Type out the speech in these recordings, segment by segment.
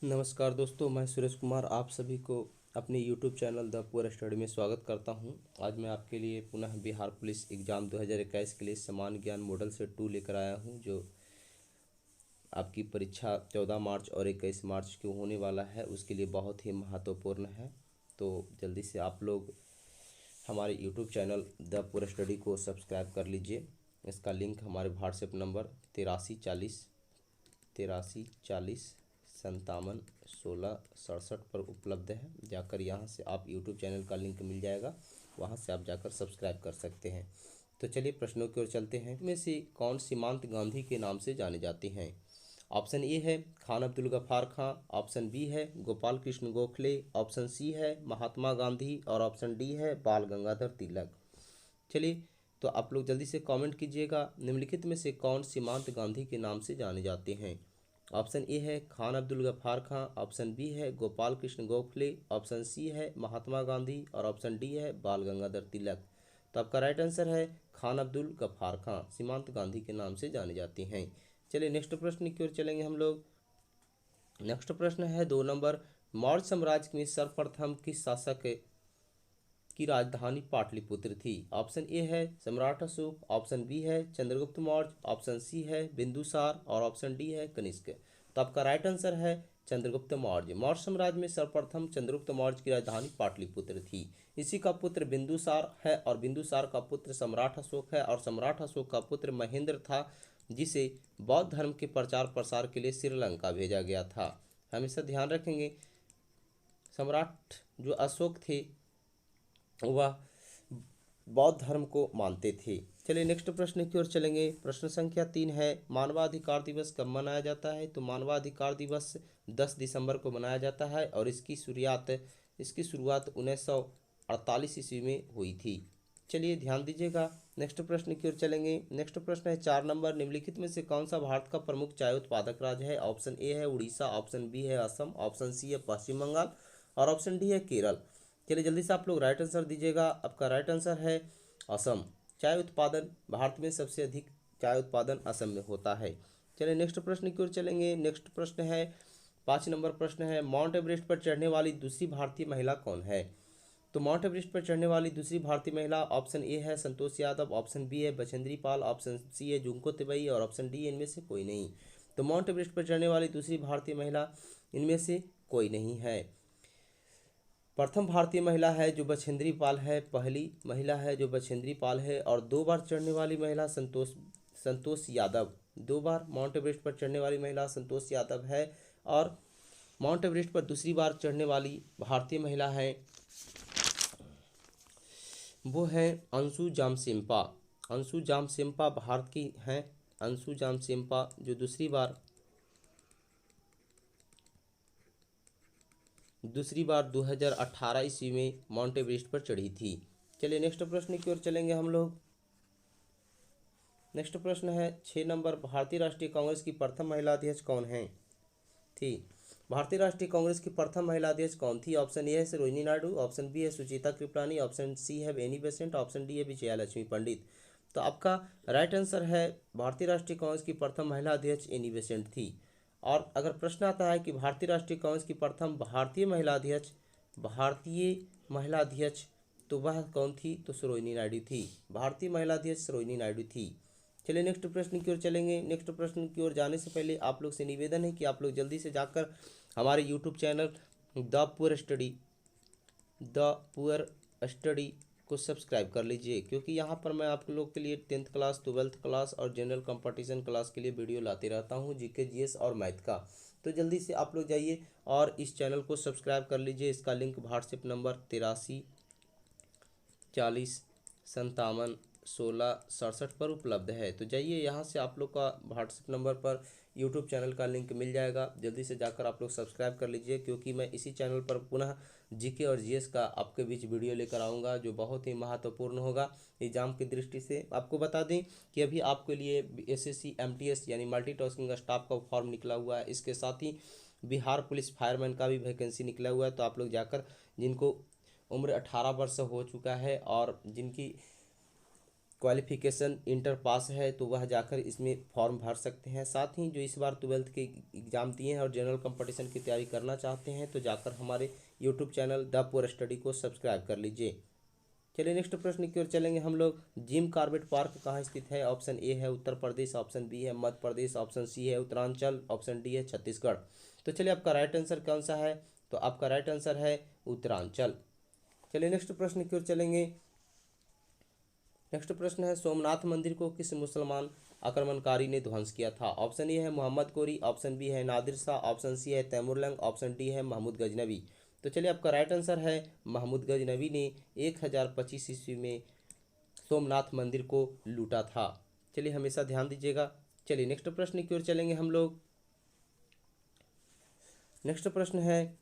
नमस्कार दोस्तों, मैं सुरेश कुमार आप सभी को अपने YouTube channel the poor study में स्वागत करता हूं। आज मैं आपके लिए पुनः बिहार पुलिस एग्ज़ाम 2021 के लिए सामान्य ज्ञान मॉडल सेट 2 लेकर आया हूं, जो आपकी परीक्षा 14 मार्च और 21 मार्च को होने वाला है। उसके लिए बहुत ही महत्वपूर्ण है। तो जल्दी से आप लोग हमारे YouTube channel the poor study को सब्सक्राइब कर लीजिए। इसका लिंक हमारे व्हाट्सएप नंबर 8340 57 16 67 पर उपलब्ध है। जाकर यहाँ से आप यूट्यूब चैनल का लिंक मिल जाएगा, वहाँ से आप जाकर सब्सक्राइब कर सकते हैं। तो चलिए प्रश्नों की ओर चलते हैं। इनमें से कौन सीमांत गांधी के नाम से जाने जाते हैं? ऑप्शन ए है खान अब्दुल गफ्फार खां, ऑप्शन बी है गोपाल कृष्ण गोखले, ऑप्शन सी है महात्मा गांधी और ऑप्शन डी है बाल गंगाधर तिलक। चलिए, तो आप लोग जल्दी से कमेंट कीजिएगा, निम्नलिखित में से कौन सीमांत गांधी के नाम से जाने जाते हैं? ऑप्शन ए है खान अब्दुल गफ्फार खां, ऑप्शन बी है गोपाल कृष्ण गोखले, ऑप्शन सी है महात्मा गांधी और ऑप्शन डी है बाल गंगाधर तिलक। तो आपका राइट आंसर है खान अब्दुल गफ्फार खां सीमांत गांधी के नाम से जाने जाते हैं। चलिए नेक्स्ट प्रश्न की ओर चलेंगे हम लोग। नेक्स्ट प्रश्न है 2 नंबर। मौर्य साम्राज्य में सर्वप्रथम किस शासक की राजधानी पाटलिपुत्र थी? ऑप्शन ए है सम्राट अशोक, ऑप्शन बी है चंद्रगुप्त मौर्य, ऑप्शन सी है बिंदुसार और ऑप्शन डी है कनिष्क। तो आपका राइट आंसर है चंद्रगुप्त मौर्य। मौर्य साम्राज्य में सर्वप्रथम चंद्रगुप्त मौर्य की राजधानी पाटलिपुत्र थी। इसी का पुत्र बिंदुसार है और बिंदुसार का पुत्र सम्राट अशोक है और सम्राट अशोक का पुत्र महेंद्र था, जिसे बौद्ध धर्म के प्रचार प्रसार के लिए श्रीलंका भेजा गया था। हमेशा ध्यान रखेंगे, सम्राट जो अशोक थे वह बौद्ध धर्म को मानते थे। चलिए नेक्स्ट प्रश्न की ओर चलेंगे। प्रश्न संख्या 3 है, मानवाधिकार दिवस कब मनाया जाता है? तो मानवाधिकार दिवस 10 दिसंबर को मनाया जाता है और इसकी शुरुआत 1948 ईस्वी में हुई थी। चलिए ध्यान दीजिएगा, नेक्स्ट प्रश्न की ओर चलेंगे। नेक्स्ट प्रश्न है 4 नंबर। निम्नलिखित में से कौन सा भारत का प्रमुख चाय उत्पादक राज्य है? ऑप्शन ए है उड़ीसा, ऑप्शन बी है असम, ऑप्शन सी है पश्चिम बंगाल और ऑप्शन डी है केरल। चलिए जल्दी से आप लोग राइट आंसर दीजिएगा। आपका राइट आंसर है असम। चाय उत्पादन भारत में सबसे अधिक चाय उत्पादन असम में होता है। चलिए नेक्स्ट प्रश्न की ओर चलेंगे। नेक्स्ट प्रश्न है 5 नंबर प्रश्न है, माउंट एवरेस्ट पर चढ़ने वाली दूसरी भारतीय महिला कौन है? तो माउंट एवरेस्ट पर चढ़ने वाली दूसरी भारतीय महिला, ऑप्शन ए है संतोष यादव, ऑप्शन बी है बछेंद्री पाल, ऑप्शन सी है जुंको तिबई और ऑप्शन डी इनमें से कोई नहीं। तो माउंट एवरेस्ट पर चढ़ने वाली दूसरी भारतीय महिला इनमें से कोई नहीं है। प्रथम भारतीय महिला है जो बछेंद्री पाल है, पहली महिला है जो बछेंद्री पाल है और 2 बार चढ़ने वाली महिला संतोष यादव। 2 बार माउंट एवरेस्ट पर चढ़ने वाली महिला संतोष यादव है और माउंट एवरेस्ट पर दूसरी बार चढ़ने वाली भारतीय महिला है वो है अंशु जामसिम्पा। अंशु जामसिम्पा भारत की हैं। अंशु जामसिम्पा जो दूसरी बार 2018 ईस्वी में माउंट एवरेस्ट पर चढ़ी थी। चलिए नेक्स्ट प्रश्न की ओर चलेंगे हम लोग। नेक्स्ट प्रश्न है 6 नंबर। भारतीय राष्ट्रीय कांग्रेस की प्रथम महिला अध्यक्ष कौन है थी? भारतीय राष्ट्रीय कांग्रेस की प्रथम महिला अध्यक्ष कौन थी? ऑप्शन ए है सरोजिनी नायडू, ऑप्शन बी है सुचिता कृपलानी, ऑप्शन सी है एनी बेसेंट, ऑप्शन डी है विजया लक्ष्मी पंडित। तो आपका राइट आंसर है भारतीय राष्ट्रीय कांग्रेस की प्रथम महिला अध्यक्ष एनी बेसेंट थी। और अगर प्रश्न आता है कि भारतीय राष्ट्रीय कांग्रेस की प्रथम भारतीय महिला अध्यक्ष तो वह कौन थी? तो सरोजिनी नायडू थी। भारतीय महिला अध्यक्ष सरोजिनी नायडू थी। चलिए नेक्स्ट प्रश्न की ओर चलेंगे। नेक्स्ट प्रश्न की ओर जाने से पहले आप लोग से निवेदन है कि आप लोग जल्दी से जाकर हमारे YouTube channel the poor study को सब्सक्राइब कर लीजिए, क्योंकि यहाँ पर मैं आप लोग के लिए 10th क्लास 12th क्लास और जनरल कंपटीशन क्लास के लिए वीडियो लाते रहता हूँ, जीके जीएस और मैथ का। तो जल्दी से आप लोग जाइए और इस चैनल को सब्सक्राइब कर लीजिए। इसका लिंक व्हाट्सएप नंबर 8340 57 16 67 पर उपलब्ध है। तो जाइए, यहाँ से आप लोग का व्हाट्सएप नंबर पर यूट्यूब चैनल का लिंक मिल जाएगा। जल्दी से जाकर आप लोग सब्सक्राइब कर लीजिए, क्योंकि मैं इसी चैनल पर पुनः जीके और जीएस का आपके बीच वीडियो लेकर आऊँगा, जो बहुत ही महत्वपूर्ण होगा एग्जाम की दृष्टि से। आपको बता दें कि अभी आपके लिए एसएससी एमटीएस यानी मल्टीटास्किंग स्टाफ का फॉर्म निकला हुआ है। इसके साथ ही बिहार पुलिस फायरमैन का भी वैकेंसी निकला हुआ है। तो आप लोग जाकर, जिनको उम्र 18 वर्ष हो चुका है और जिनकी क्वालिफिकेशन इंटर पास है तो वह जाकर इसमें फॉर्म भर सकते हैं। साथ ही जो इस बार 12th के एग्ज़ाम दिए हैं और जनरल कंपटीशन की तैयारी करना चाहते हैं तो जाकर हमारे YouTube channel the poor study को सब्सक्राइब कर लीजिए। चलिए नेक्स्ट प्रश्न की ओर चलेंगे हम लोग। जिम कॉर्बेट पार्क कहाँ स्थित है? ऑप्शन ए है उत्तर प्रदेश, ऑप्शन बी है मध्य प्रदेश, ऑप्शन सी है उत्तरांचल, ऑप्शन डी है छत्तीसगढ़। तो चलिए आपका राइट आंसर कौन सा है? तो आपका राइट आंसर है उत्तरांचल। चलिए नेक्स्ट प्रश्न की ओर चलेंगे। नेक्स्ट प्रश्न है सोमनाथ मंदिर को किस मुसलमान आक्रमणकारी ने ध्वंस किया था? ऑप्शन ए है मोहम्मद गोरी, ऑप्शन बी है नादिर शाह, ऑप्शन सी है तैमुरलंग, ऑप्शन डी है महमूद गजनवी। तो चलिए आपका राइट आंसर है महमूद गजनवी ने 1025 ईस्वी में सोमनाथ मंदिर को लूटा था। चलिए हमेशा ध्यान दीजिएगा। चलिए नेक्स्ट प्रश्न की ओर चलेंगे हम लोग। नेक्स्ट प्रश्न है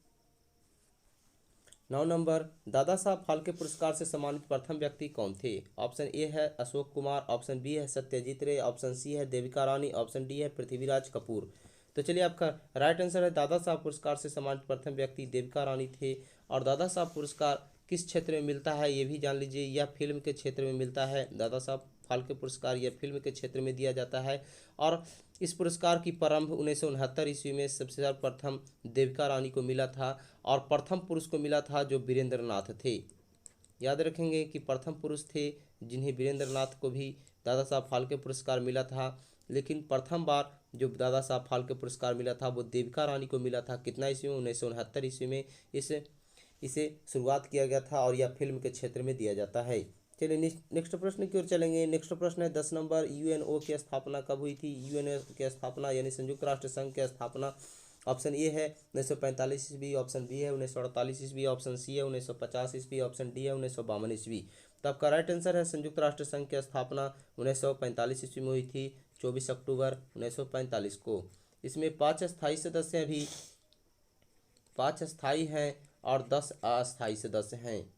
9 नंबर, दादा साहब फाल्के पुरस्कार से सम्मानित प्रथम व्यक्ति कौन थे? ऑप्शन ए है अशोक कुमार, ऑप्शन बी है सत्यजीत रे, ऑप्शन सी है देविका रानी, ऑप्शन डी है पृथ्वीराज कपूर। तो चलिए आपका राइट आंसर है दादा साहब पुरस्कार से सम्मानित प्रथम व्यक्ति देविका रानी थे। और दादा साहब पुरस्कार किस क्षेत्र में मिलता है ये भी जान लीजिए। यह फिल्म के क्षेत्र में मिलता है। दादा साहब फाल्के पुरस्कार यह फिल्म के क्षेत्र में दिया जाता है। और इस पुरस्कार की प्रारंभ 1969 ईस्वी में सबसे सर्वप्रथम देविका रानी को मिला था और प्रथम पुरुष को मिला था जो वीरेंद्र नाथ थे। याद रखेंगे कि प्रथम पुरुष थे जिन्हें वीरेंद्र नाथ को भी दादा साहब फाल्के पुरस्कार मिला था, लेकिन प्रथम बार जो दादा साहब फाल्के पुरस्कार मिला था वो देविका रानी को मिला था। कितना ईस्वी में? 1969 ईस्वी में इसे शुरुआत किया गया था और यह फिल्म के क्षेत्र में दिया जाता है। चलिए नेक्स्ट प्रश्न की ओर चलेंगे। नेक्स्ट प्रश्न है 10 नंबर, यूएनओ की स्थापना कब हुई थी? यूएनओ की स्थापना यानी संयुक्त राष्ट्र संघ की स्थापना ऑप्शन ए है 1945 ईस्वी, ऑप्शन बी है 1948 ईस्वी, ऑप्शन सी है 1950 ईस्वी, ऑप्शन डी है 1952 ईस्वी। तो आपका राइट आंसर है संयुक्त राष्ट्र संघ की स्थापना 1945 ईस्वी में हुई थी, 24 अक्टूबर 1945 को। इसमें 5 स्थायी सदस्य भी 5 स्थायी हैं और 10 अस्थायी सदस्य हैं।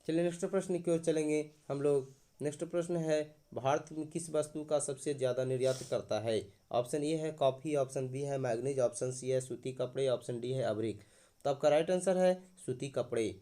चलिए नेक्स्ट प्रश्न की ओर चलेंगे हम लोग। नेक्स्ट प्रश्न है भारत में किस वस्तु का सबसे ज़्यादा निर्यात करता है? ऑप्शन ए है कॉफ़ी, ऑप्शन बी है मैग्नीज, ऑप्शन सी है सूती कपड़े, ऑप्शन डी है अब्रिक। तो आपका राइट आंसर है सूती कपड़े।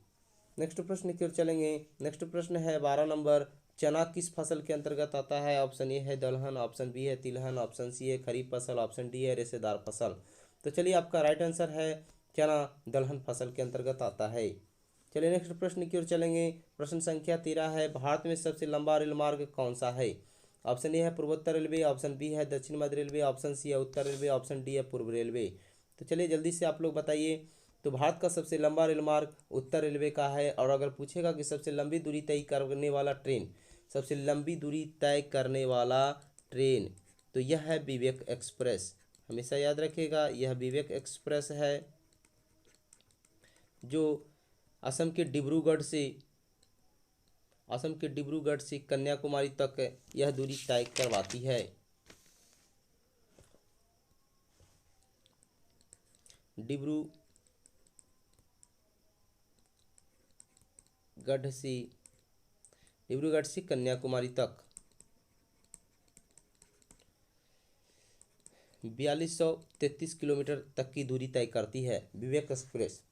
नेक्स्ट प्रश्न की ओर चलेंगे। नेक्स्ट प्रश्न है 12 नंबर, चना किस फसल के अंतर्गत आता है? ऑप्शन ए है दलहन, ऑप्शन बी है तिलहन, ऑप्शन सी है खरीफ फसल, ऑप्शन डी है रेशेदार फसल। तो चलिए आपका राइट आंसर है चना दलहन फसल के अंतर्गत आता है। चलिए नेक्स्ट प्रश्न की ओर चलेंगे। प्रश्न संख्या 13 है भारत में सबसे लंबा रेल मार्ग कौन सा है? ऑप्शन ए है पूर्वोत्तर रेलवे, ऑप्शन बी है दक्षिण मध्य रेलवे, ऑप्शन सी है उत्तर रेलवे, ऑप्शन डी है पूर्व रेलवे। तो चलिए जल्दी से आप लोग बताइए। तो भारत का सबसे लंबा रेल मार्ग उत्तर रेलवे का है। और अगर पूछेगा कि सबसे लंबी दूरी तय करने वाला ट्रेन, सबसे लंबी दूरी तय करने वाला ट्रेन, तो यह है विवेक एक्सप्रेस। हमेशा याद रखिएगा यह विवेक एक्सप्रेस है जो असम के डिब्रूगढ़ से कन्याकुमारी तक यह दूरी तय करवाती है। डिब्रूगढ़ से कन्याकुमारी तक 4233 किलोमीटर तक की दूरी तय करती है विवेक एक्सप्रेस।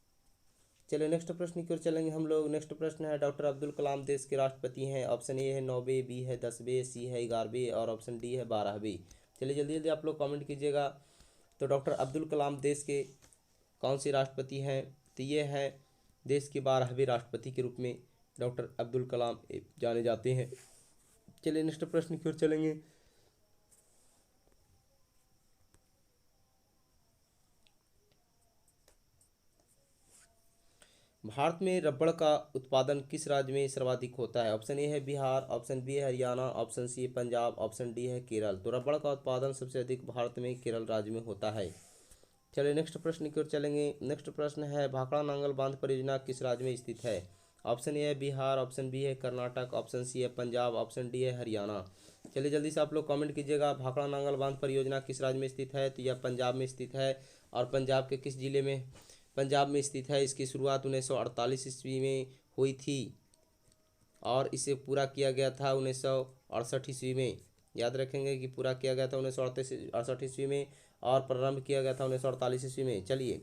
चलिए नेक्स्ट प्रश्न की ओर चलेंगे हम लोग। नेक्स्ट प्रश्न है डॉक्टर अब्दुल कलाम देश के राष्ट्रपति हैं। ऑप्शन ए है 9वें, बी है 10वें, सी है 11वें और ऑप्शन डी है 12वें। चलिए जल्दी जल्दी आप लोग कमेंट कीजिएगा। तो डॉक्टर अब्दुल कलाम देश के कौन से राष्ट्रपति हैं? तो ये हैं देश के 12वें राष्ट्रपति के रूप में डॉक्टर अब्दुल कलाम जाने जाते हैं। चलिए नेक्स्ट प्रश्न की ओर चलेंगे। भारत में रबड़ का उत्पादन किस राज्य में सर्वाधिक होता है? ऑप्शन ए है बिहार, ऑप्शन बी है हरियाणा, ऑप्शन सी है पंजाब, ऑप्शन डी है केरल। तो रबड़ का उत्पादन सबसे अधिक भारत में केरल राज्य में होता है। चलिए नेक्स्ट प्रश्न की ओर चलेंगे। नेक्स्ट प्रश्न है भाखड़ा नांगल बांध परियोजना किस राज्य में स्थित है? ऑप्शन ए है बिहार, ऑप्शन बी है कर्नाटक, ऑप्शन सी है पंजाब, ऑप्शन डी है हरियाणा। चलिए जल्दी से आप लोग कमेंट कीजिएगा। भाखड़ा नांगल बांध परियोजना किस राज्य में स्थित है? तो यह पंजाब में स्थित है। और पंजाब के किस जिले में? पंजाब में स्थित है। इसकी शुरुआत 1948 ईस्वी में हुई थी और इसे पूरा किया गया था 1968 ईस्वी में। याद रखेंगे कि पूरा किया गया था 1968 ईस्वी में और प्रारंभ किया गया था 1948 ईस्वी में। चलिए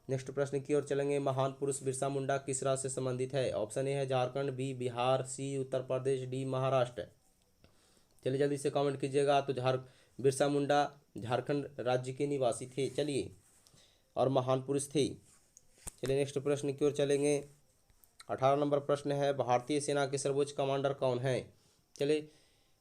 नेक्स्ट प्रश्न की ओर चलेंगे। महान पुरुष बिरसा मुंडा किस राज्य से संबंधित है? ऑप्शन ए है झारखंड, बी बिहार, सी उत्तर प्रदेश, डी महाराष्ट्र। चलिए जल्दी से कमेंट कीजिएगा। तो बिरसा मुंडा झारखंड राज्य के निवासी थे। चलिए, और महान पुरुष थे। चलिए नेक्स्ट प्रश्न की ओर चलेंगे। 18 नंबर प्रश्न है, भारतीय सेना के सर्वोच्च कमांडर कौन है? चलिए,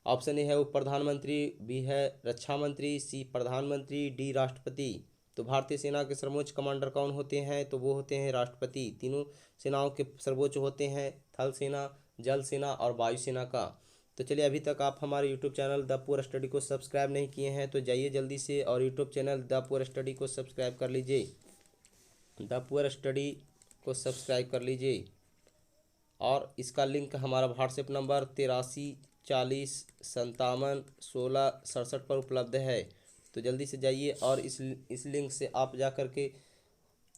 ऑप्शन ए है उप प्रधानमंत्री, बी है रक्षा मंत्री, सी प्रधानमंत्री, डी राष्ट्रपति। तो भारतीय सेना के सर्वोच्च कमांडर कौन होते हैं? तो वो होते हैं राष्ट्रपति। तीनों सेनाओं के सर्वोच्च होते हैं, थल सेना, जल सेना और वायुसेना का। तो चलिए, अभी तक आप हमारे YouTube channel the poor study को सब्सक्राइब नहीं किए हैं तो जाइए जल्दी से और YouTube channel the poor study को सब्सक्राइब कर लीजिए। द पुअर स्टडी को सब्सक्राइब कर लीजिए, और इसका लिंक हमारा व्हाट्सएप नंबर 8340571667 पर उपलब्ध है। तो जल्दी से जाइए और इस लिंक से आप जा कर के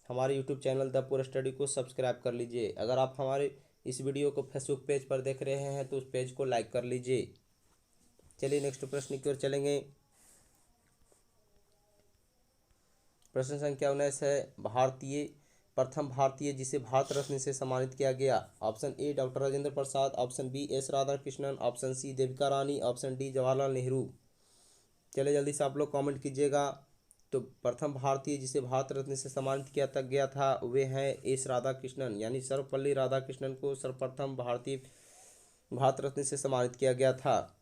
हमारे YouTube channel the poor study को सब्सक्राइब कर लीजिए। अगर आप हमारे इस वीडियो को फेसबुक पेज पर देख रहे हैं तो उस पेज को लाइक कर लीजिए। चलिए नेक्स्ट प्रश्न की ओर चलेंगे। प्रश्न संख्या 19 है, प्रथम भारतीय जिसे भारत रत्न से सम्मानित किया गया। Option A doctor Rajendra Prasad, option B S Radhakrishnan, option C Devika Rani, option D Jawaharlal Nehru. चलिए जल्दी से आप लोग कमेंट कीजिएगा। तो प्रथम भारतीय जिसे भारत रत्न से सम्मानित किया तक गया था वे हैं एस राधाकृष्णन, यानी सर्वपल्ली राधाकृष्णन को सर्वप्रथम भारतीय भारत रत्न से सम्मानित किया गया था।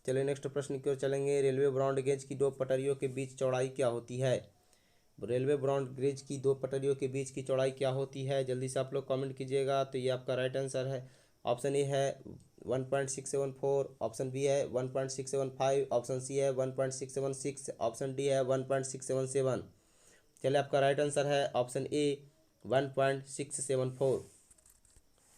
चलिए नेक्स्ट प्रश्न की ओर चलेंगे। रेलवे ब्रॉड गेज की दो पटरियों के बीच चौड़ाई क्या होती है? रेलवे ब्रॉड गेज की दो पटरियों के बीच की चौड़ाई क्या होती है? जल्दी से आप लोग कमेंट कीजिएगा। तो ये आपका राइट आंसर है। ऑप्शन ए है 1.674, ऑप्शन बी है 1.675, ऑप्शन सी है 1.676, ऑप्शन डी है 1.677। चलिए, आपका राइट आंसर है ऑप्शन ए 1.674।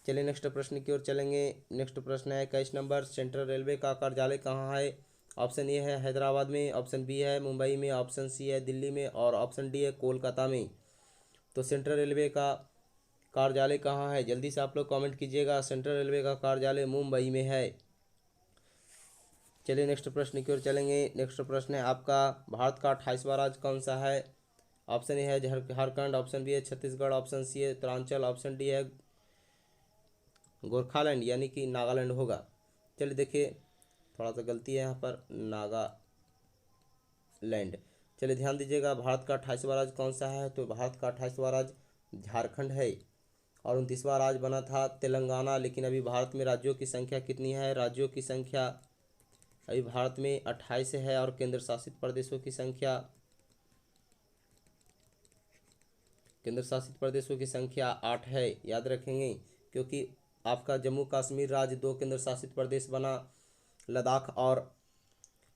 चलिए नेक्स्ट प्रश्न की ओर चलेंगे। नेक्स्ट प्रश्न है 21 नंबर, सेंट्रल रेलवे का कार्यालय कहाँ है? ऑप्शन ए है हैदराबाद में, ऑप्शन बी है मुंबई में, ऑप्शन सी है दिल्ली में और ऑप्शन डी है कोलकाता में। तो सेंट्रल रेलवे का कार्यालय कहाँ है? जल्दी से आप लोग कमेंट कीजिएगा। सेंट्रल रेलवे का कार्यालय मुंबई में है। चलिए नेक्स्ट प्रश्न की ओर चलेंगे। नेक्स्ट प्रश्न है आपका, भारत का 28वां राज्य कौन सा है? ऑप्शन ए है झारखंड, ऑप्शन बी है छत्तीसगढ़, ऑप्शन सी है उत्तरांचल, ऑप्शन डी है गोरखालैंड यानी कि नागालैंड होगा। चलिए देखिए, थोड़ा सा गलती है यहाँ पर, नागालैंड। चलिए ध्यान दीजिएगा, भारत का 28वां राज्य कौन सा है? तो भारत का 28वां राज्य झारखंड है। और 29वां राज्य बना था तेलंगाना। लेकिन अभी भारत में राज्यों की संख्या कितनी है? राज्यों की संख्या अभी भारत में 28 है और केंद्र शासित प्रदेशों की संख्या 8 है। याद रखेंगे, क्योंकि आपका जम्मू कश्मीर राज्य 2 केंद्र शासित प्रदेश बना, लद्दाख और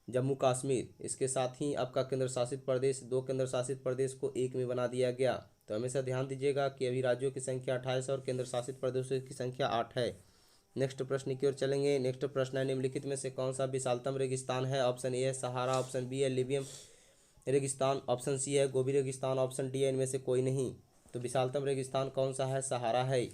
जम्मू कश्मीर। इसके साथ ही आपका केंद्र शासित प्रदेश 2 केंद्र शासित प्रदेश को एक में बना दिया गया। तो हमेशा ध्यान दीजिएगा कि अभी राज्यों की संख्या 28 और केंद्र शासित प्रदेशों की संख्या 8 है। नेक्स्ट प्रश्न की ओर चलेंगे। नेक्स्ट प्रश्न है, निम्नलिखित में से कौन सा विशालतम रेगिस्तान है? ऑप्शन ए है सहारा, ऑप्शन बी है लिबियम रेगिस्तान, ऑप्शन सी है गोबी रेगिस्तान, ऑप्शन डी है इनमें से कोई नहीं। तो विशालतम रेगिस्तान कौन सा है? सहारा है।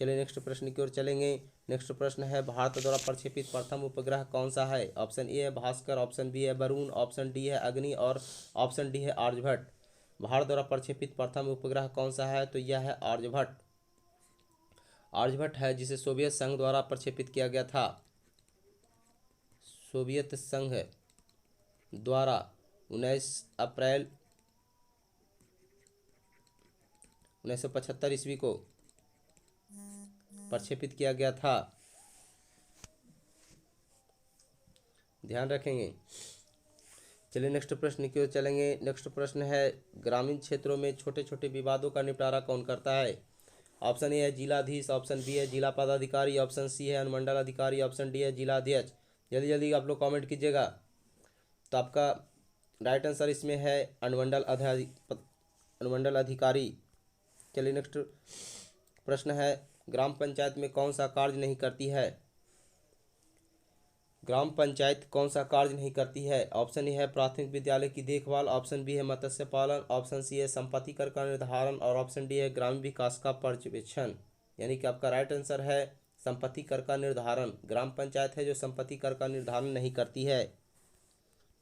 चलिए नेक्स्ट प्रश्न की ओर चलेंगे। नेक्स्ट प्रश्न है, भारत द्वारा प्रक्षेपित प्रथम उपग्रह कौन सा है? ऑप्शन ए है भास्कर, ऑप्शन बी है वरुण, ऑप्शन डी है अग्नि और ऑप्शन डी है आर्यभट्ट। भारत द्वारा प्रक्षेपित प्रथम उपग्रह कौन सा है? तो यह है आर्यभट्ट। आर्यभट्ट है जिसे सोवियत संघ द्वारा प्रक्षेपित किया गया था। सोवियत संघ द्वारा 19 अप्रैल 1975 ईस्वी को प्रक्षेपित किया गया था। ध्यान रखेंगे। चलिए नेक्स्ट प्रश्न की ओर चलेंगे। नेक्स्ट प्रश्न है, ग्रामीण क्षेत्रों में छोटे छोटे विवादों का निपटारा कौन करता है? ऑप्शन ए है जिलाधीश, ऑप्शन बी है जिला पदाधिकारी, ऑप्शन सी है अनुमंडल अधिकारी, ऑप्शन डी है जिला अध्यक्ष। जल्दी जल्दी आप लोग कमेंट कीजिएगा। तो आपका राइट आंसर इसमें है अनुमंडल अधिकारी। चलिए नेक्स्ट प्रश्न है, ग्राम पंचायत में कौन सा कार्य नहीं करती है? ग्राम पंचायत कौन सा कार्य नहीं करती है? ऑप्शन ए है प्राथमिक विद्यालय की देखभाल, ऑप्शन बी है मत्स्य पालन, ऑप्शन सी है संपत्ति कर का निर्धारण और ऑप्शन डी है ग्रामीण विकास का पर्यवेक्षण। यानी कि आपका राइट आंसर है संपत्ति कर का निर्धारण। ग्राम पंचायत है जो संपत्ति कर का निर्धारण नहीं करती है।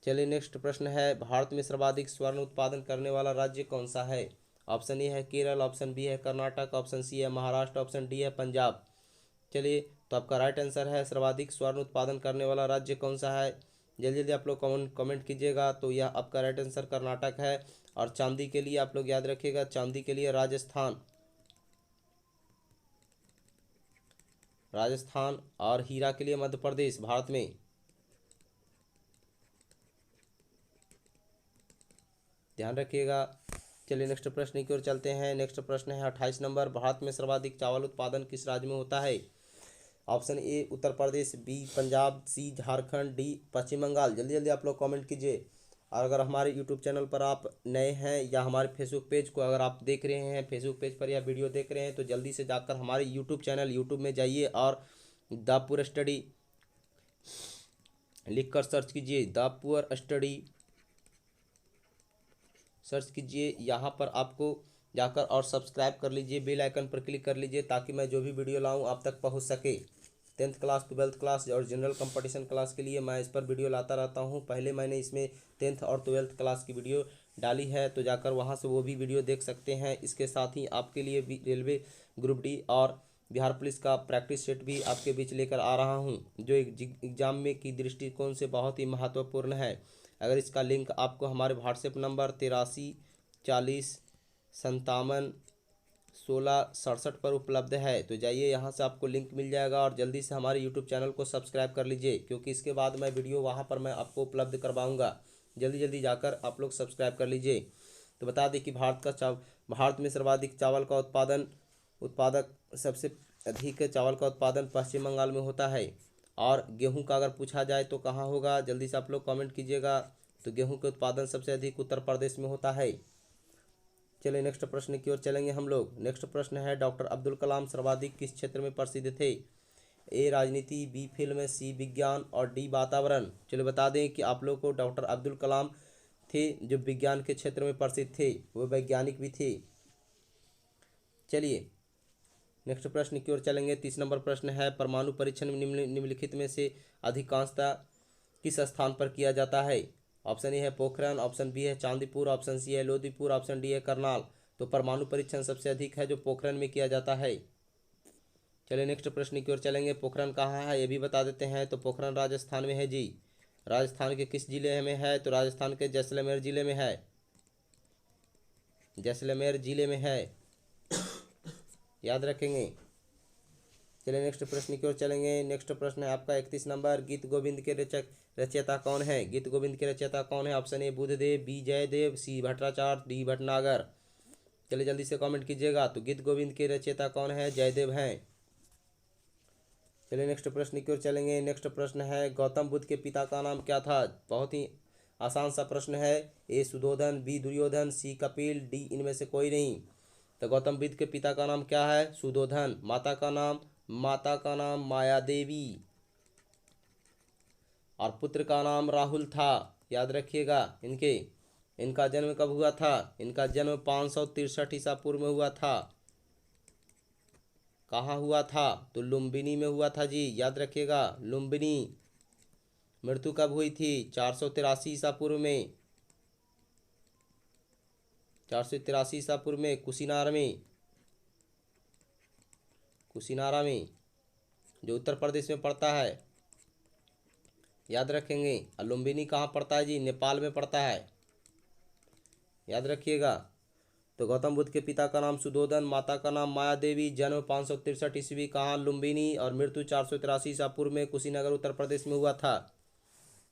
चलिए नेक्स्ट प्रश्न है, भारत में सर्वाधिक स्वर्ण उत्पादन करने वाला राज्य कौन सा है? ऑप्शन ए है केरल, ऑप्शन बी है कर्नाटक, ऑप्शन सी है महाराष्ट्र, ऑप्शन डी है पंजाब। चलिए, तो आपका राइट आंसर है सर्वाधिक स्वर्ण उत्पादन करने वाला राज्य कौन सा है। जल्दी जल्दी आप लोग कमेंट कीजिएगा। तो यह आपका राइट आंसर कर्नाटक है। और चांदी के लिए आप लोग याद रखिएगा, चांदी के लिए राजस्थान, राजस्थान। और हीरा के लिए मध्य प्रदेश, भारत में। ध्यान रखिएगा। चलिए नेक्स्ट प्रश्न की ओर चलते हैं। नेक्स्ट प्रश्न है 28 नंबर। भारत में सर्वाधिक चावल उत्पादन किस राज्य में होता है। Option A Uttar Pradesh, B Punjab, C Jharkhand, D Paschim Bengal. जल्दी जल्दी आप लोग कमेंट कीजिए। और अगर हमारे यूट्यूब चैनल पर आप नए हैं या हमारे फेसबुक पेज को अगर आप देख रहे हैं, फेसबुक पेज पर या वीडियो देख रहे हैं, तो जल्दी से जाकर हमारे यूट्यूब चैनल यूट्यूब में जाइए और द पुअर स्टडी लिख कर सर्च कीजिए। द पुअर स्टडी सर्च कीजिए। यहाँ पर आपको जाकर और सब्सक्राइब कर लीजिए, बेल आइकन पर क्लिक कर लीजिए, ताकि मैं जो भी वीडियो लाऊं आप तक पहुंच सके। 10th क्लास, 12th क्लास और जनरल कंपटीशन क्लास के लिए मैं इस पर वीडियो लाता रहता हूं। पहले मैंने इसमें 10th और 12th क्लास की वीडियो डाली है, तो जाकर वहां से वो भी वीडियो देख सकते हैं। इसके साथ ही आपके लिए भी रेलवे ग्रुप डी और बिहार पुलिस का प्रैक्टिस सेट भी आपके बीच लेकर आ रहा हूं, जो एग्जाम में की दृष्टिकोण से बहुत ही महत्वपूर्ण है। अगर इसका लिंक आपको हमारे व्हाट्सएप नंबर 8340571667 पर उपलब्ध है, तो जाइए, यहाँ से आपको लिंक मिल जाएगा। और जल्दी से हमारे यूट्यूब चैनल को सब्सक्राइब कर लीजिए, क्योंकि इसके बाद मैं वीडियो वहाँ पर मैं आपको उपलब्ध करवाऊँगा। जल्दी जल्दी जाकर आप लोग सब्सक्राइब कर लीजिए। तो बता दें कि भारत में सर्वाधिक चावल का उत्पादक सबसे अधिक चावल का उत्पादन पश्चिम बंगाल में होता है। और गेहूं का अगर पूछा जाए तो कहाँ होगा, जल्दी से आप लोग कमेंट कीजिएगा। तो गेहूं के उत्पादन सबसे अधिक उत्तर प्रदेश में होता है। चलिए नेक्स्ट प्रश्न की ओर चलेंगे हम लोग। नेक्स्ट प्रश्न है, डॉक्टर अब्दुल कलाम सर्वाधिक किस क्षेत्र में प्रसिद्ध थे। ए राजनीति, बी फिल्म, सी विज्ञान और डी वातावरण। चलिए बता दें कि आप लोग को डॉक्टर अब्दुल कलाम थे जो विज्ञान के क्षेत्र में प्रसिद्ध थे, वो वैज्ञानिक भी थे। चलिए नेक्स्ट प्रश्न की ओर चलेंगे। 30 नंबर प्रश्न है, परमाणु परीक्षण निम्नलिखित में से अधिकांशतः किस स्थान पर किया जाता है। ऑप्शन ए है पोखरण, ऑप्शन बी है चांदीपुर, ऑप्शन सी है लोदीपुर, ऑप्शन डी है करनाल। तो परमाणु परीक्षण सबसे अधिक है जो पोखरण में किया जाता है। चलिए नेक्स्ट प्रश्न की ओर चलेंगे। पोखरण कहाँ है ये भी बता देते हैं। तो पोखरण राजस्थान में है जी। राजस्थान के किस जिले में है। तो राजस्थान के जैसलमेर जिले में है, जैसलमेर जिले में है, याद रखेंगे। चलिए नेक्स्ट प्रश्न की ओर चलेंगे। नेक्स्ट प्रश्न है आपका 31 नंबर। गीत गोविंद के रचयिता कौन है। गीत गोविंद के रचयिता कौन है। Option A Buddhadev, B Jaidev, C Bhattacharya, D Bhatnagar. चलिए जल्दी से कमेंट कीजिएगा। तो गीत गोविंद के रचयिता कौन है, जयदेव हैं। चलिए नेक्स्ट प्रश्न की ओर चलेंगे। नेक्स्ट प्रश्न है, गौतम बुद्ध के पिता का नाम क्या था। बहुत ही आसान सा प्रश्न है। ए सुधोधन, बी दुर्योधन, सी कपिल, डी इनमें से कोई नहीं। तो गौतम बुद्ध के पिता का नाम क्या है, सुधोधन। माता का नाम माया देवी और पुत्र का नाम राहुल था। याद रखिएगा। इनका जन्म कब हुआ था। इनका जन्म 563 ईसा पूर्व में हुआ था। कहाँ हुआ था, तो लुम्बिनी में हुआ था जी। याद रखिएगा, लुम्बिनी। मृत्यु कब हुई थी, 483 ईसा पूर्व में। 483 ईसा पूर्व में कुशीनारा में जो उत्तर प्रदेश में पड़ता है। याद रखेंगे। और लुम्बिनी कहाँ पड़ता है जी, नेपाल में पड़ता है। याद रखिएगा। तो गौतम बुद्ध के पिता का नाम सुधोधन, माता का नाम माया देवी, जन्म 563 ईस्वी कहाँ, लुम्बिनी, और मृत्यु 483 ईसा पूर्व में कुशीनगर उत्तर प्रदेश में हुआ था।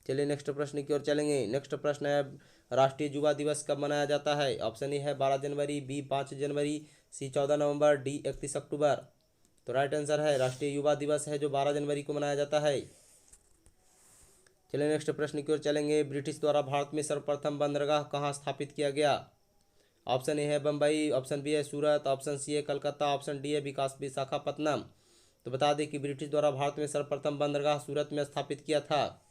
चलिए नेक्स्ट प्रश्न की ओर चलेंगे। नेक्स्ट प्रश्न है, राष्ट्रीय युवा दिवस कब मनाया जाता है। ऑप्शन ए है 12 जनवरी, बी 5 जनवरी, सी 14 नवंबर, डी 31 अक्टूबर। तो राइट आंसर है राष्ट्रीय युवा दिवस है जो 12 जनवरी को मनाया जाता है। चलिए नेक्स्ट प्रश्न की ओर चलेंगे। ब्रिटिश द्वारा भारत में सर्वप्रथम बंदरगाह कहाँ स्थापित किया गया। ऑप्शन ए है बम्बई, ऑप्शन बी है सूरत, ऑप्शन सी है कलकत्ता, ऑप्शन डी है विशाखापत्तनम। तो बता दें कि ब्रिटिश द्वारा भारत में सर्वप्रथम बंदरगाह सूरत में स्थापित किया था।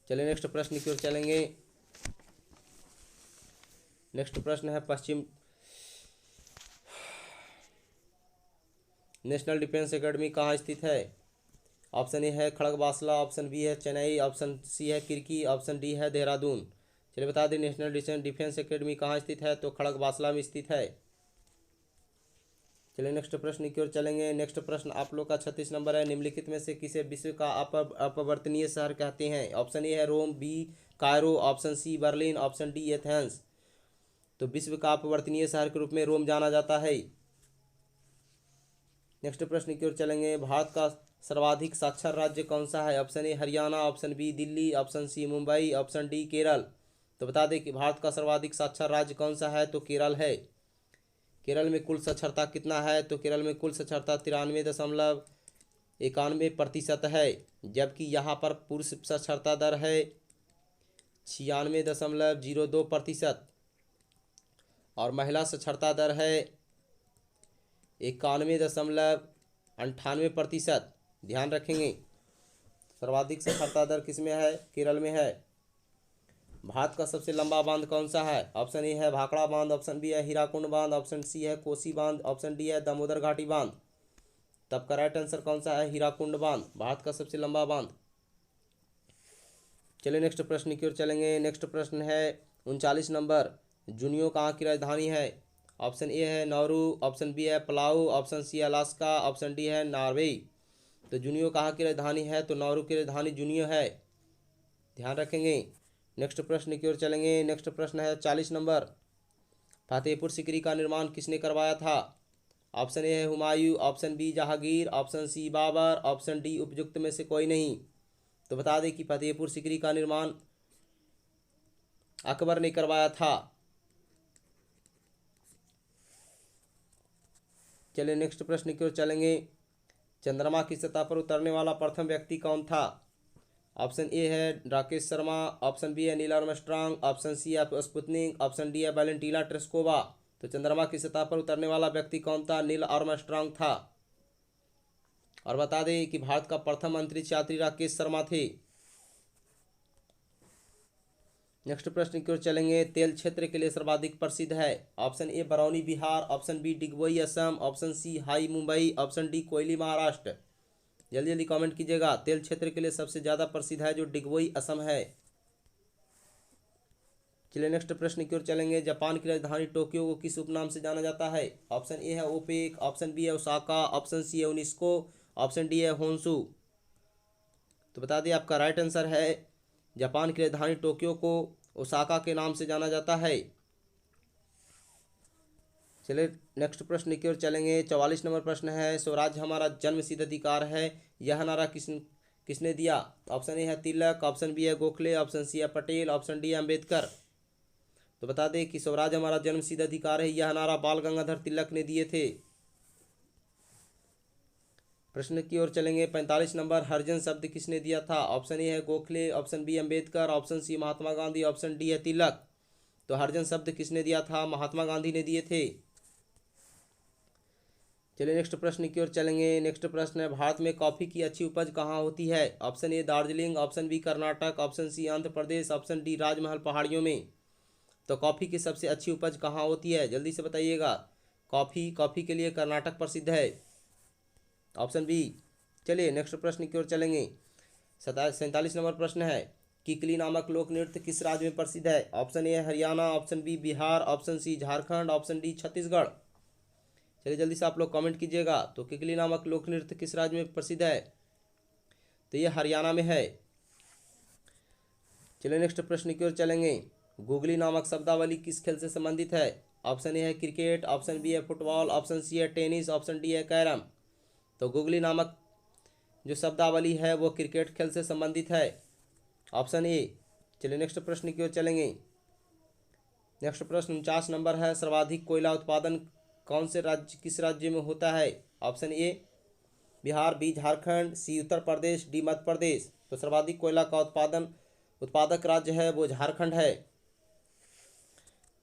चलिए नेक्स्ट प्रश्न की ओर चलेंगे। नेक्स्ट प्रश्न है, पश्चिम नेशनल डिफेंस एकेडमी कहाँ स्थित है। ऑप्शन ए है खड़गवासला, ऑप्शन बी है चेन्नई, ऑप्शन सी है किर्की, ऑप्शन डी है देहरादून। चलिए बता दें नेशनल डिफेंस एकेडमी कहाँ स्थित है, तो खड़गवासला में स्थित है। चलिए नेक्स्ट प्रश्न की ओर चलेंगे। नेक्स्ट प्रश्न आप लोग का 36 नंबर है। निम्नलिखित में से किसे विश्व का अपरिवर्तनीय शहर कहते हैं? ऑप्शन ए है Rome, B Cairo, option C Berlin, option D Athens. तो विश्व का अपरिवर्तनीय शहर के रूप में रोम जाना जाता है। नेक्स्ट प्रश्न की ओर चलेंगे। भारत का सर्वाधिक साक्षर राज्य कौन सा है? Option A Haryana, option B Delhi, option C Mumbai, option D Kerala. तो बता दें कि भारत का सर्वाधिक साक्षर राज्य कौन सा है, तो केरल है। केरल में कुल साक्षरता कितना है? तो केरल में कुल साक्षरता 93.91% है, जबकि यहाँ पर पुरुष साक्षरता दर है 96.02% और महिला साक्षरता दर है 91.98%। ध्यान रखेंगे सर्वाधिक साक्षरता दर किसमें है? केरल में है। भारत का सबसे लंबा बांध कौन सा है? ऑप्शन ए है भाखड़ा बांध, ऑप्शन बी है हीराकुंड बांध, ऑप्शन सी है कोसी बांध, ऑप्शन डी है दामोदर घाटी बांध। तब का राइट आंसर कौन सा है? हीराकुंड बांध, भारत का सबसे लंबा बांध। चलिए नेक्स्ट प्रश्न की ओर चलेंगे। नेक्स्ट प्रश्न है 39 नंबर। जुनियो कहाँ की राजधानी है? ऑप्शन ए है नाउरू, ऑप्शन बी है पलाऊ, ऑप्शन सी है अलास्का, ऑप्शन डी है नॉर्वे। तो जुनियो कहाँ की राजधानी है? तो नाउरू की राजधानी जुनियो है। ध्यान रखेंगे। नेक्स्ट प्रश्न की ओर चलेंगे। नेक्स्ट प्रश्न है 40 नंबर। फतेहपुर सीकरी का निर्माण किसने करवाया था? ऑप्शन ए है Humayun, option B Jahangir, option C Babur, option D उपयुक्त में से कोई नहीं। तो बता दें कि फतेहपुर सीकरी का निर्माण अकबर ने करवाया था। चलिए नेक्स्ट प्रश्न की ओर चलेंगे। चंद्रमा की सतह पर उतरने वाला प्रथम व्यक्ति कौन था? ऑप्शन ए है राकेश शर्मा, ऑप्शन बी है नील आर्मस्ट्रांग, ऑप्शन सी है स्पुतनिक, ऑप्शन डी है वैलेंटीना ट्रेस्कोवा। तो चंद्रमा की सतह पर उतरने वाला व्यक्ति कौन था? नील आर्मस्ट्रांग था। और बता दें कि भारत का प्रथम अंतरिक्ष यात्री राकेश शर्मा थे। नेक्स्ट प्रश्न की ओर चलेंगे। तेल क्षेत्र के लिए सर्वाधिक प्रसिद्ध है? Option A Barauni Bihar, option B Digboi Assam, option C high Mumbai, option D Koyali Maharashtra. जल्दी जल्दी कमेंट कीजिएगा। तेल क्षेत्र के लिए सबसे ज़्यादा प्रसिद्ध है जो डिगबोई असम है। चलिए नेक्स्ट प्रश्न की ओर चलेंगे। जापान की राजधानी टोक्यो को किस उपनाम से जाना जाता है? ऑप्शन ए है ओपेक, ऑप्शन बी है ओसाका, ऑप्शन सी है यूनेस्को, ऑप्शन डी है होन्शु। तो बता दें आपका राइट आंसर है जापान की राजधानी टोक्यो को ओसाका के नाम से जाना जाता है। चलिए नेक्स्ट प्रश्न की ओर चलेंगे। 44 नंबर प्रश्न है। स्वराज हमारा जन्मसिद्ध अधिकार है, यह नारा किसने दिया? ऑप्शन ए है तिलक, ऑप्शन बी है गोखले, ऑप्शन सी है पटेल, ऑप्शन डी है अम्बेडकर। तो बता दें कि स्वराज हमारा जन्मसिद्ध अधिकार है, यह नारा बाल गंगाधर तिलक ने दिए थे। प्रश्न की ओर चलेंगे। 45 नंबर। हरिजन शब्द किसने दिया था? ऑप्शन ए है Gokhale, option B Ambedkar, option C Mahatma Gandhi, option D है तिलक। तो हरिजन शब्द किसने दिया था? महात्मा गांधी ने दिए थे। चलिए नेक्स्ट प्रश्न की ओर चलेंगे। नेक्स्ट प्रश्न है भारत में कॉफ़ी की अच्छी उपज कहाँ होती है? Option A Darjeeling, option B Karnataka, option C Andhra Pradesh, option D Rajmahal पहाड़ियों में। तो कॉफ़ी की सबसे अच्छी उपज कहाँ होती है? जल्दी से बताइएगा। कॉफ़ी के लिए कर्नाटक प्रसिद्ध है, ऑप्शन बी। चलिए नेक्स्ट प्रश्न की ओर चलेंगे। 47 नंबर प्रश्न है। किकली नामक लोक नृत्य किस राज्य में प्रसिद्ध है? Option A Haryana, option B Bihar, option C Jharkhand, option D Chhattisgarh. चलिए जल्दी से आप लोग कमेंट कीजिएगा। तो किकली नामक लोक नृत्य किस राज्य में प्रसिद्ध है? तो ये हरियाणा में है। चलिए नेक्स्ट प्रश्न की ओर चलेंगे। गुगली नामक शब्दावली किस खेल से संबंधित है? ऑप्शन ए है क्रिकेट, ऑप्शन बी है फुटबॉल, ऑप्शन सी है टेनिस, ऑप्शन डी है कैरम। तो गुगली नामक जो शब्दावली है वो क्रिकेट खेल से संबंधित है, ऑप्शन ए। चलिए नेक्स्ट प्रश्न की ओर चलेंगे। नेक्स्ट प्रश्न 49 नंबर है। सर्वाधिक कोयला उत्पादन किस राज्य में होता है? Option A Bihar, B Jharkhand, C Uttar Pradesh, D Madhya Pradesh. तो सर्वाधिक कोयला का उत्पादक राज्य है वो झारखंड है।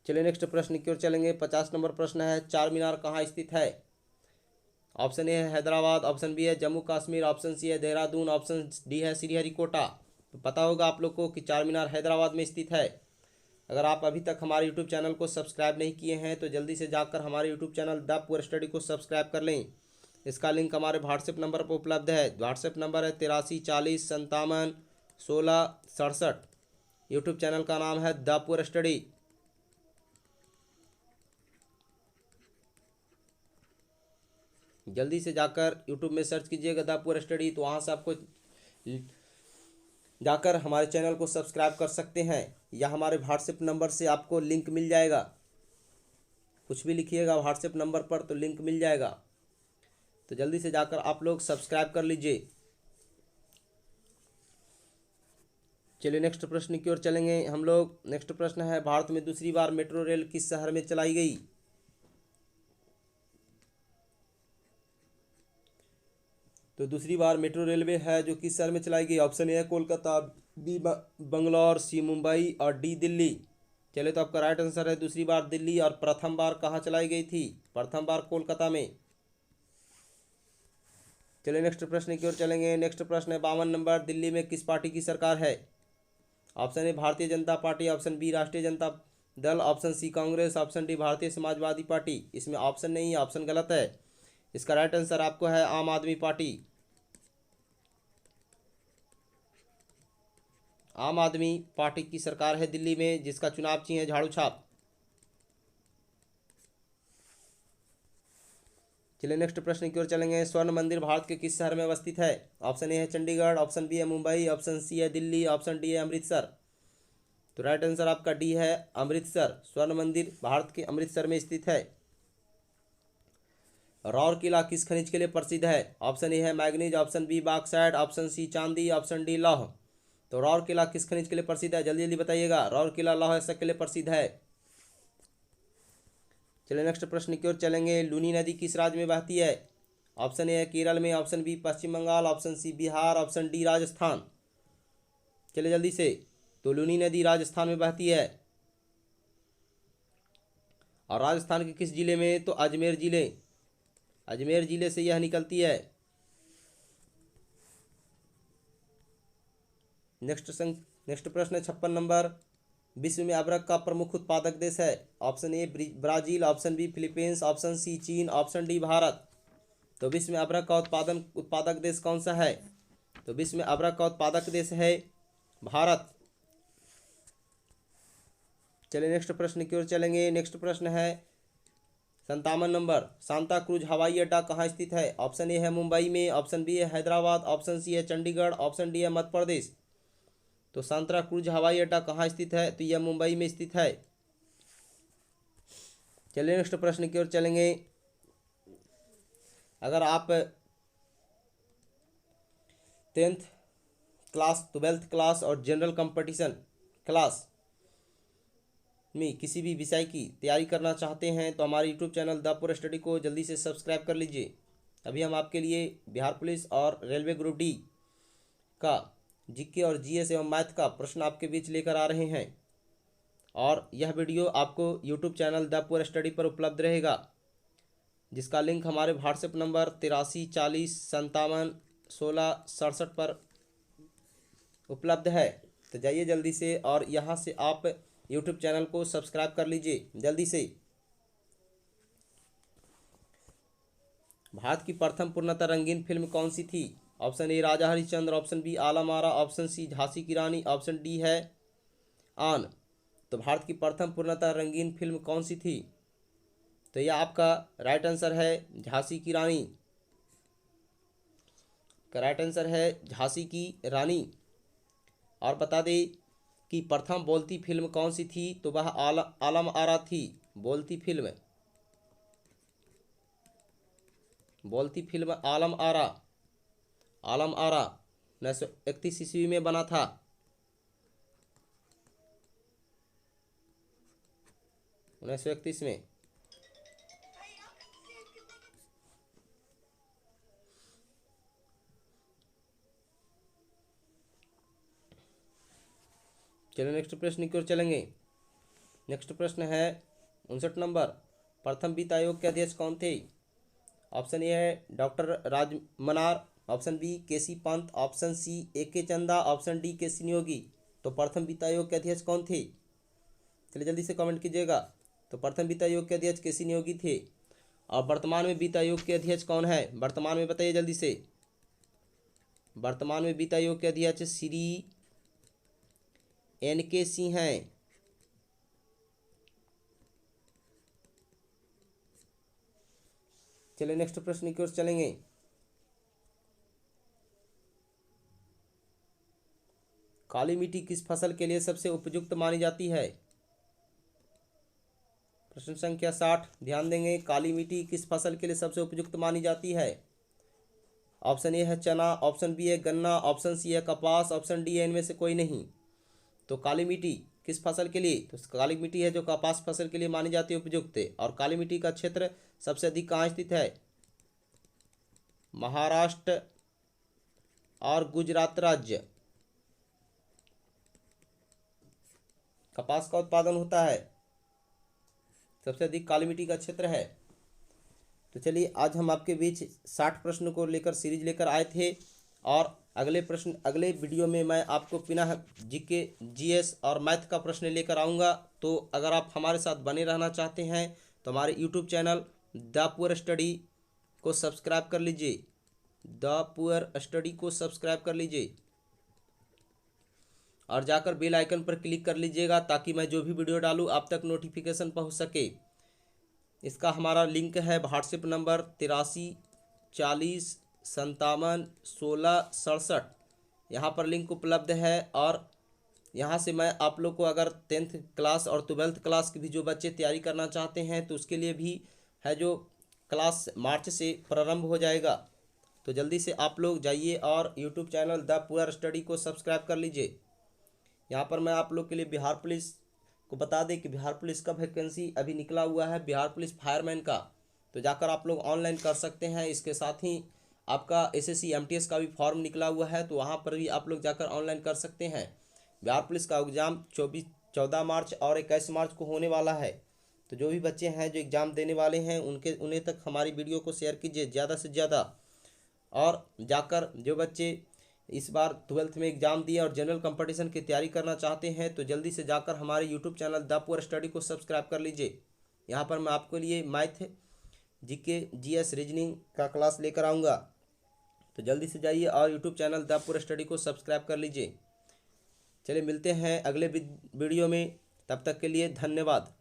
चलिए नेक्स्ट प्रश्न की ओर चलेंगे। 50 नंबर प्रश्न है। चार मीनार कहाँ स्थित है? ऑप्शन ए है हैदराबाद, ऑप्शन बी है जम्मू कश्मीर, ऑप्शन सी है देहरादून, ऑप्शन डी है श्रीहरिकोटा। तो पता होगा आप लोग को कि चार मीनार हैदराबाद में स्थित है। अगर आप अभी तक हमारे यूट्यूब चैनल को सब्सक्राइब नहीं किए हैं तो जल्दी से जाकर हमारे YouTube channel the poor study को सब्सक्राइब कर लें। इसका लिंक हमारे व्हाट्सएप नंबर पर उपलब्ध है। व्हाट्सएप नंबर है 83 40 57 16 67। यूट्यूब चैनल का नाम है द पुअर स्टडी। जल्दी से जाकर यूट्यूब में सर्च कीजिएगा द पुअर स्टडी, तो वहाँ से आपको जाकर हमारे चैनल को सब्सक्राइब कर सकते हैं, या हमारे व्हाट्सएप नंबर से आपको लिंक मिल जाएगा। कुछ भी लिखिएगा व्हाट्सएप नंबर पर तो लिंक मिल जाएगा, तो जल्दी से जाकर आप लोग सब्सक्राइब कर लीजिए। चलिए नेक्स्ट प्रश्न की ओर चलेंगे हम लोग। नेक्स्ट प्रश्न है, भारत में दूसरी बार मेट्रो रेल किस शहर में चलाई गई? तो दूसरी बार मेट्रो रेलवे है जो किस शहर में चलाई गई? ऑप्शन ए है कोलकाता, बी बंगलौर, सी मुंबई और डी दिल्ली। चलिए तो आपका राइट आंसर है दूसरी बार दिल्ली। और प्रथम बार कहाँ चलाई गई थी? प्रथम बार कोलकाता में। चलिए नेक्स्ट प्रश्न की ओर चलेंगे। नेक्स्ट प्रश्न है 52 नंबर, दिल्ली में किस पार्टी की सरकार है? ऑप्शन ए Bharatiya Janata party, option B Rashtriya Janata Dal, option C Congress, option D Bharatiya Samajwadi party. इसमें ऑप्शन नहीं है, ऑप्शन गलत है। इसका राइट आंसर आपको है आम आदमी पार्टी। आम आदमी पार्टी की सरकार है दिल्ली में, जिसका चुनाव चिन्ह है झाड़ू छाप। चलिए नेक्स्ट प्रश्न की ओर चलेंगे। स्वर्ण मंदिर भारत के किस शहर में अवस्थित है? ऑप्शन ए है चंडीगढ़, ऑप्शन बी है मुंबई, ऑप्शन सी है दिल्ली, ऑप्शन डी है अमृतसर। तो राइट आंसर आपका डी है अमृतसर। स्वर्ण मंदिर भारत के अमृतसर में स्थित है। राउरकेला किस खनिज के लिए प्रसिद्ध है? ऑप्शन ए है manganese, option B bauxite, option C chandi, option D लौह। तो राउरकेला किस खनिज के लिए प्रसिद्ध है? जल्दी जल्दी बताइएगा। राउरकेला लौह के लिए प्रसिद्ध है। चलिए नेक्स्ट प्रश्न की ओर चलेंगे। लूनी नदी किस राज्य में बहती है? ऑप्शन ए है केरल में, option B Paschim Bengal, option C Bihar, option D Rajasthan. चलिए जल्दी से। तो लूनी नदी राजस्थान में बहती है। और राजस्थान के किस जिले में? तो अजमेर जिले, अजमेर जिले से यह निकलती है। नेक्स्ट प्रश्न है 56 नंबर, विश्व में अदरक का प्रमुख उत्पादक देश है? Option A Brazil, option B Philippines, option C चीन, ऑप्शन डी भारत। तो विश्व में अदरक का उत्पादक देश कौन सा है? तो विश्व में अदरक का उत्पादक देश है भारत। चलिए नेक्स्ट प्रश्न की ओर चलेंगे। नेक्स्ट प्रश्न है 57 नंबर, सांता क्रूज हवाई अड्डा कहाँ स्थित है? ऑप्शन ए है मुंबई में, ऑप्शन बी है हैदराबाद, ऑप्शन सी है चंडीगढ़, ऑप्शन डी है मध्य प्रदेश। तो सांता क्रूज हवाई अड्डा कहाँ स्थित है? तो यह मुंबई में स्थित है। चलिए नेक्स्ट प्रश्न की ओर चलेंगे। अगर आप 10th क्लास, 12th क्लास और जनरल कंपटीशन क्लास में किसी भी विषय की तैयारी करना चाहते हैं तो हमारे YouTube channel the poor study को जल्दी से सब्सक्राइब कर लीजिए। अभी हम आपके लिए बिहार पुलिस और रेलवे ग्रुप डी का जीके और जीएस एवं मैथ का प्रश्न आपके बीच लेकर आ रहे हैं, और यह वीडियो आपको YouTube channel the poor study पर उपलब्ध रहेगा, जिसका लिंक हमारे व्हाट्सएप नंबर 8340571667 पर उपलब्ध है। तो जाइए जल्दी से और यहाँ से आप यूट्यूब चैनल को सब्सक्राइब कर लीजिए जल्दी से। भारत की प्रथम पूर्णतः रंगीन फिल्म कौन सी थी? Option A Raja Harishchandra, option B Alam Ara, option C Jhansi Ki Rani, option D है आन। तो भारत की प्रथम पूर्णतः रंगीन फिल्म कौन सी थी? तो यह आपका राइट आंसर है झांसी की रानी। का राइट आंसर है झांसी की रानी। और बता दें कि प्रथम बोलती फिल्म कौन सी थी? तो वह आलम आरा थी। बोलती फिल्म आलम आरा। आलम आरा 1931 ईस्वी में बना था। उन्नीस सौ 31 में। चलिए नेक्स्ट प्रश्न की ओर चलेंगे। नेक्स्ट प्रश्न है 59 नंबर, प्रथम वित्त आयोग के अध्यक्ष कौन थे? ऑप्शन ए है डॉक्टर राजमनार, ऑप्शन बी केसी पंत, ऑप्शन सी ए.के. चंदा, ऑप्शन डी केसी नियोगी। तो प्रथम वित्त आयोग के अध्यक्ष कौन थे? चलिए जल्दी से कमेंट कीजिएगा। तो प्रथम वित्त आयोग के अध्यक्ष केसी नियोगी थे। और वर्तमान में वित्त आयोग के अध्यक्ष कौन है? वर्तमान में बताइए जल्दी से। वर्तमान में वित्त आयोग के अध्यक्ष श्री NK सिंह हैं। चलिए नेक्स्ट प्रश्न की ओर चलेंगे। काली मिट्टी किस फसल के लिए सबसे उपयुक्त मानी जाती है? प्रश्न संख्या 60 ध्यान देंगे। काली मिट्टी किस फसल के लिए सबसे उपयुक्त मानी जाती है? ऑप्शन ए है चना, ऑप्शन बी है गन्ना, ऑप्शन सी है कपास, ऑप्शन डी है इनमें से कोई नहीं। तो काली मिट्टी किस फसल के लिए? तो काली मिट्टी है जो कपास फसल के लिए मानी जाती है उपयुक्त है। और काली मिट्टी का क्षेत्र सबसे अधिक कहाँ स्थित है? महाराष्ट्र और गुजरात राज्य। कपास का उत्पादन होता है, सबसे अधिक काली मिट्टी का क्षेत्र है। तो चलिए आज हम आपके बीच 60 प्रश्नों को लेकर सीरीज लेकर आए थे और अगले प्रश्न अगले वीडियो में मैं आपको पुनः जीके जीएस और मैथ का प्रश्न लेकर आऊँगा। तो अगर आप हमारे साथ बने रहना चाहते हैं तो हमारे YouTube channel the poor study को सब्सक्राइब कर लीजिए। द पुअर स्टडी को सब्सक्राइब कर लीजिए और जाकर बेल आइकन पर क्लिक कर लीजिएगा ताकि मैं जो भी वीडियो डालूँ आप तक नोटिफिकेशन पहुंच सके। इसका हमारा लिंक है व्हाट्सएप नंबर 8340571667। यहाँ पर लिंक उपलब्ध है और यहाँ से मैं आप लोग को अगर 10th क्लास और 12th क्लास की भी जो बच्चे तैयारी करना चाहते हैं तो उसके लिए भी है जो क्लास मार्च से प्रारंभ हो जाएगा। तो जल्दी से आप लोग जाइए और YouTube channel the poor study को सब्सक्राइब कर लीजिए। यहाँ पर मैं आप लोग के लिए बिहार पुलिस को बता दें कि बिहार पुलिस का वैकेंसी अभी निकला हुआ है, बिहार पुलिस फायरमैन का। तो जाकर आप लोग ऑनलाइन कर सकते हैं। इसके साथ ही आपका SSC MTS का भी फॉर्म निकला हुआ है, तो वहाँ पर भी आप लोग जाकर ऑनलाइन कर सकते हैं। बिहार पुलिस का एग्ज़ाम 14 मार्च और 21 मार्च को होने वाला है। तो जो भी बच्चे हैं जो एग्ज़ाम देने वाले हैं उन्हें तक हमारी वीडियो को शेयर कीजिए ज़्यादा से ज़्यादा। और जाकर जो बच्चे इस बार 12th में एग्ज़ाम दिए और जनरल कंपटीशन की तैयारी करना चाहते हैं तो जल्दी से जाकर हमारे YouTube channel the poor study को सब्सक्राइब कर लीजिए। यहाँ पर मैं आपके लिए मैथ, जीके, जीएस, रीजनिंग का क्लास लेकर आऊँगा। तो जल्दी से जाइए और YouTube channel the poor study को सब्सक्राइब कर लीजिए। चलिए मिलते हैं अगले वीडियो में, तब तक के लिए धन्यवाद।